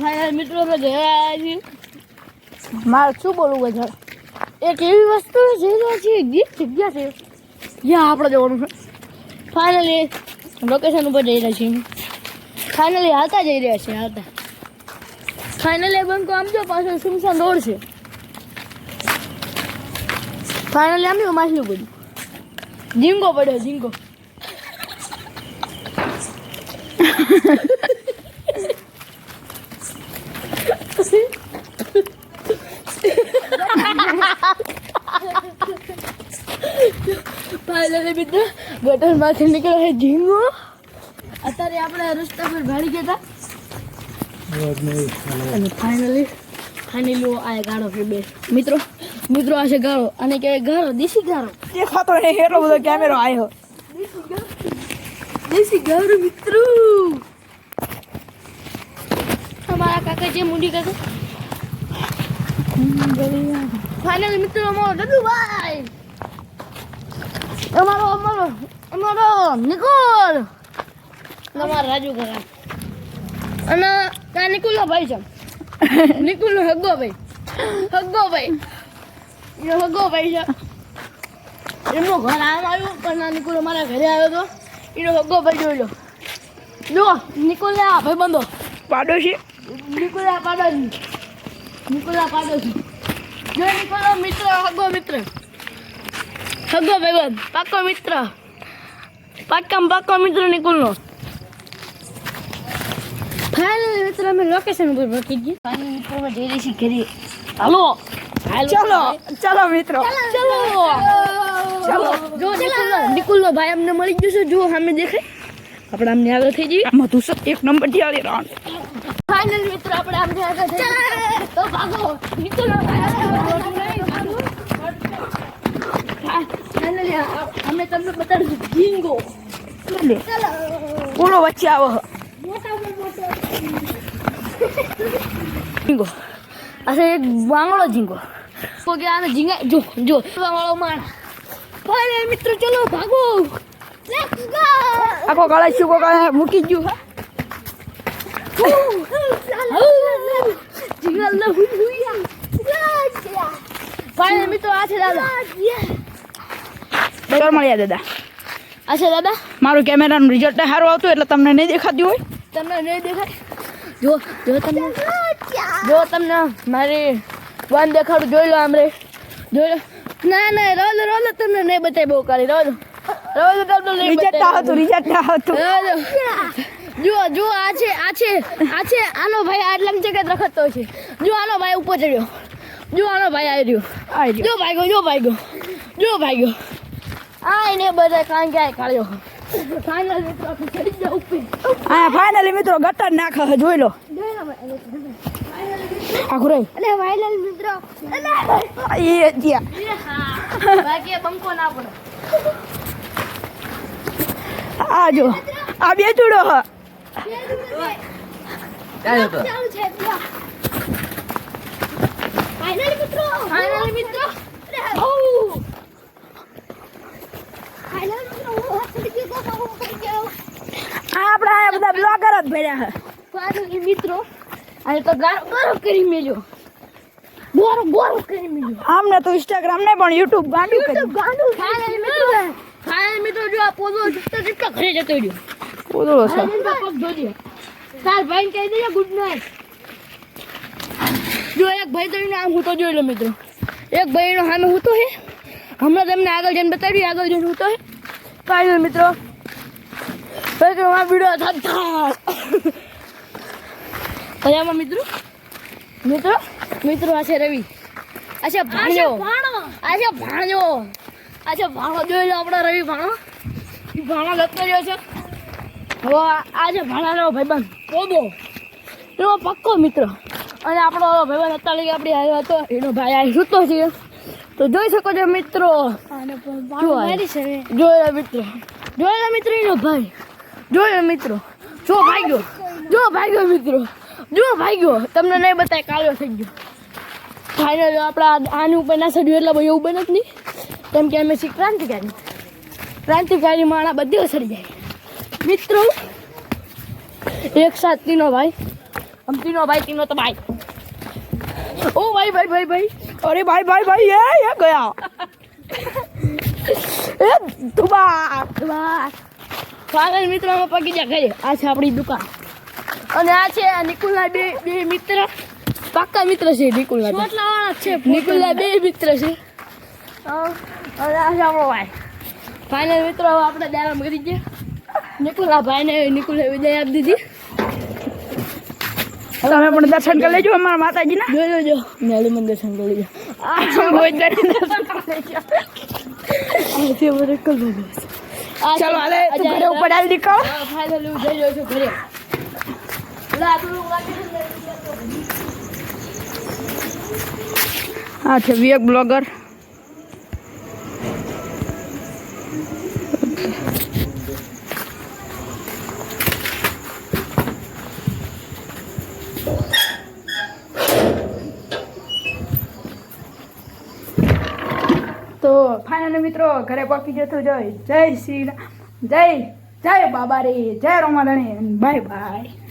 Final મિત્રો આપણે ઘરે આવ્યા છીએ. મારે શું બોલવું બધા એક એવી વસ્તુ જઈ રહ્યા છીએ ગીત જગ્યા છે જ્યાં આપણે જવાનું છે. ફાઇનલી લોકેશન ઉપર જઈ રહ્યા છીએ. ફાઇનલી હાલતા જઈ રહ્યા છીએ હાલતા. ફાઇનલી બંકો આમ જો પાછળ સુમસાન રોડ છે. ફાઇનલી આમ જો માછલું પડ્યું ઝીંગો પડ્યો ઝીંગો. ફાઇનલી મિત્રો ગટરમાંથી નીકળ્યો છે ઝીંગો. અત્યારે આપણે રસ્તા પર ભાડી ગયા હતા અને ફાઇનલી આ ગાળો છે બે મિત્રો આ છે ગાળો અને કહેવાય ગાળો દેશી ગાળો. દેખાતો નહીં એટલો બધો કેમેરો આવ્યો. દેશી ગાળો મિત્રો. અમારા કાકા છે મુંડી કાકા. ફાઇનલી મિત્રો અમારો દદુભાઈ અમારો નિકોલ અમારો રાજુ કાકા અને ત્યાં નિકુલનો ભાઈ છે. નિકુલનો હગ્ગો ભાઈ છે. એમનું ઘર આમ આવ્યું પણ ના નિકુલ અમારા ઘરે આવ્યો હતો. એનો હગ્ગો ભાઈ જોઈ લો. જો નિકુલ આ ભાઈ બંધો પાડોશી નિકુલ આ પાડોશી જો નિકુલ મિત્ર હગ્ગો ભાઈબંધ પાક્કો મિત્ર પાક્કો મિત્ર નિકુલનો. ફાઇનલ મિત્ર અમે લોકેશન ઉપર પહોંચી ગયા. ફાઇનલ મિત્ર અમે જઈ રહી છીએ ઘરે. હાલો ચલો મિત્રો જો નિકુલનો ભાઈ અમને મળી ગયો છે. જો સામે દેખાય આપણે અમને આગળ થઈ જઈએ. આમાં તું એક નંબર થી આવી રહ્યો. ફાઇનલ મિત્ર આપણે અમને આગળ થઈ જઈએ તો ભાગો નિકુલનો ફાઇનલી અમે તમને બતાડીશું ઝીંગો. બોલો વચ્ચે આવો ઝીંગો આ એક વાંગડો ઝીંગો કે આને ઝીંગા જો વાંગડો માણા. ફાઇનલ મિત્રો ચલો ભાગો લેટ્સ ગો. આખો ગળા શું મૂકી ગયું. ઝીંગા લે ફાઇનલ મિત્રો આ છે દાદા. ચાલ મળ્યા દાદા. આ છે દાદા. મારું કેમેરાનું રિઝલ્ટ સારું આવતું એટલે તમને નહીં દેખાતું હોય. તમને નહીં દેખાય. જો તમને મારી વાન દેખાડું જોઈ લો આમરે જોઈ લો. ના રોલો તમને નહીં બતાવી બહુ કાઢી રોલો તમને નહીં રિઝલ્ટ આવતું જો આ છે આનો ભાઈ આટલામ છે કે રખડતો છે. જો આનો ભાઈ ઉપર ચડ્યો. જો આનો ભાઈ આવી રહ્યો. જો ભાગ્યો આ એને બધા કાંઈ ક્યાંય કાઢ્યો. ફાઇનલ મિત્રો આપણે ચડી જાવ ઉપર. હા ફાઇનલી મિત્રો ગટર નાખે જોઈ લો. આખું રહી અલે ફાઇનલ મિત્રો એ ત્યાં બાકી બંકો ના પડે. આ જો આ બે ચૂડો હ ચાલુ છે ફાઇનલ મિત્રો આપડા આ બધા બ્લોગર જ ભર્યા હે. ફાઇનલ મિત્રો આ તો ગારો કરી મેલ્યો. ગોરો કરી મેલ્યો. આમને તો ઇન્સ્ટાગ્રામ ને પણ યુટ્યુબ ગાંડું કરી. ફાઇનલ મિત્રો જો આ પોઝો ચિપકા ઘરે જતો રહ્યો. પોદળો છે પગ ધોજે. તાર ભાઈ કહી દેજે ગુડ નાઈટ. જો એક ભાઈ તો આમ હું તો જોઈ લો મિત્રો. એક ભાઈનો સામે હું તો હે હમણાં તમને આગળ જઈને બતાવ્યું. આગળ જઈને હું તો હે ફાઇનલ મિત્રો વિડીયો થતા મજામાં મિત્રો આ છે રવિ. આ છે ભાણો જોઈ લો આપણા રવિ ભાણો જતો રહ્યો છે. હવે આ છે ભાણાનો ભાઈબંધ પોદો એનો પક્કો મિત્ર. અને આપણો ભાઈબંધ અત્યારે આપણે આવ્યો હતો એનો ભાઈ અહીં સૂતો છે. તો જોઈ શકો છો મિત્રો. જોઈ લો મિત્રો એનો ભાઈ. જોઈ લો મિત્રો જો ભાગ્યો તમને નહીં બતાય કાળો થઈ ગયો. ફાઇનલ આપણા આની ઉપર ના સડ્યું એટલે એવું બને જ નહીં કેમ કે અમે ક્રાંતિકારી માણા બધે સડી જાય મિત્રો. એક સાથીનો ભાઈ हम तीनों तो भाई ओ भाई भाई भाई भाई अरे भाई भाई भाई ये गया એ ધુબા ફાઇનલ મિત્રોમાં પગી જા ઘરે આ છે આપણી દુકાન અને આ છે નિકુલના બે મિત્ર પાક્કા મિત્ર છે નિકુલના છોટલાવાળા છે નિકુલના બે મિત્ર છે અને આ છે આપણો ભાઈ ફાઇનલ મિત્રો હવે આપણે ડાયરામ કરી ગયા નિકુલના ભાઈને નિકુલે વિદાય આપી દીધી તમે પણ દર્શન કરી લેજો અમારા માતાજીના જોજો મેળી મંદિર દર્શન કરી લેજો આ છે મારે કલ ચાલો હાલે તું ઘરે ઉપર આવી દીકરો ફાઇનલ હું જઈ રહ્યો છું ઘરે આ છે વિવેક બ્લોગર તો ફાઇનલ મિત્રો ઘરે પહોંચી જતો જય શ્રી રામ જય બાબા રે જય રોમાધણી બાય બાય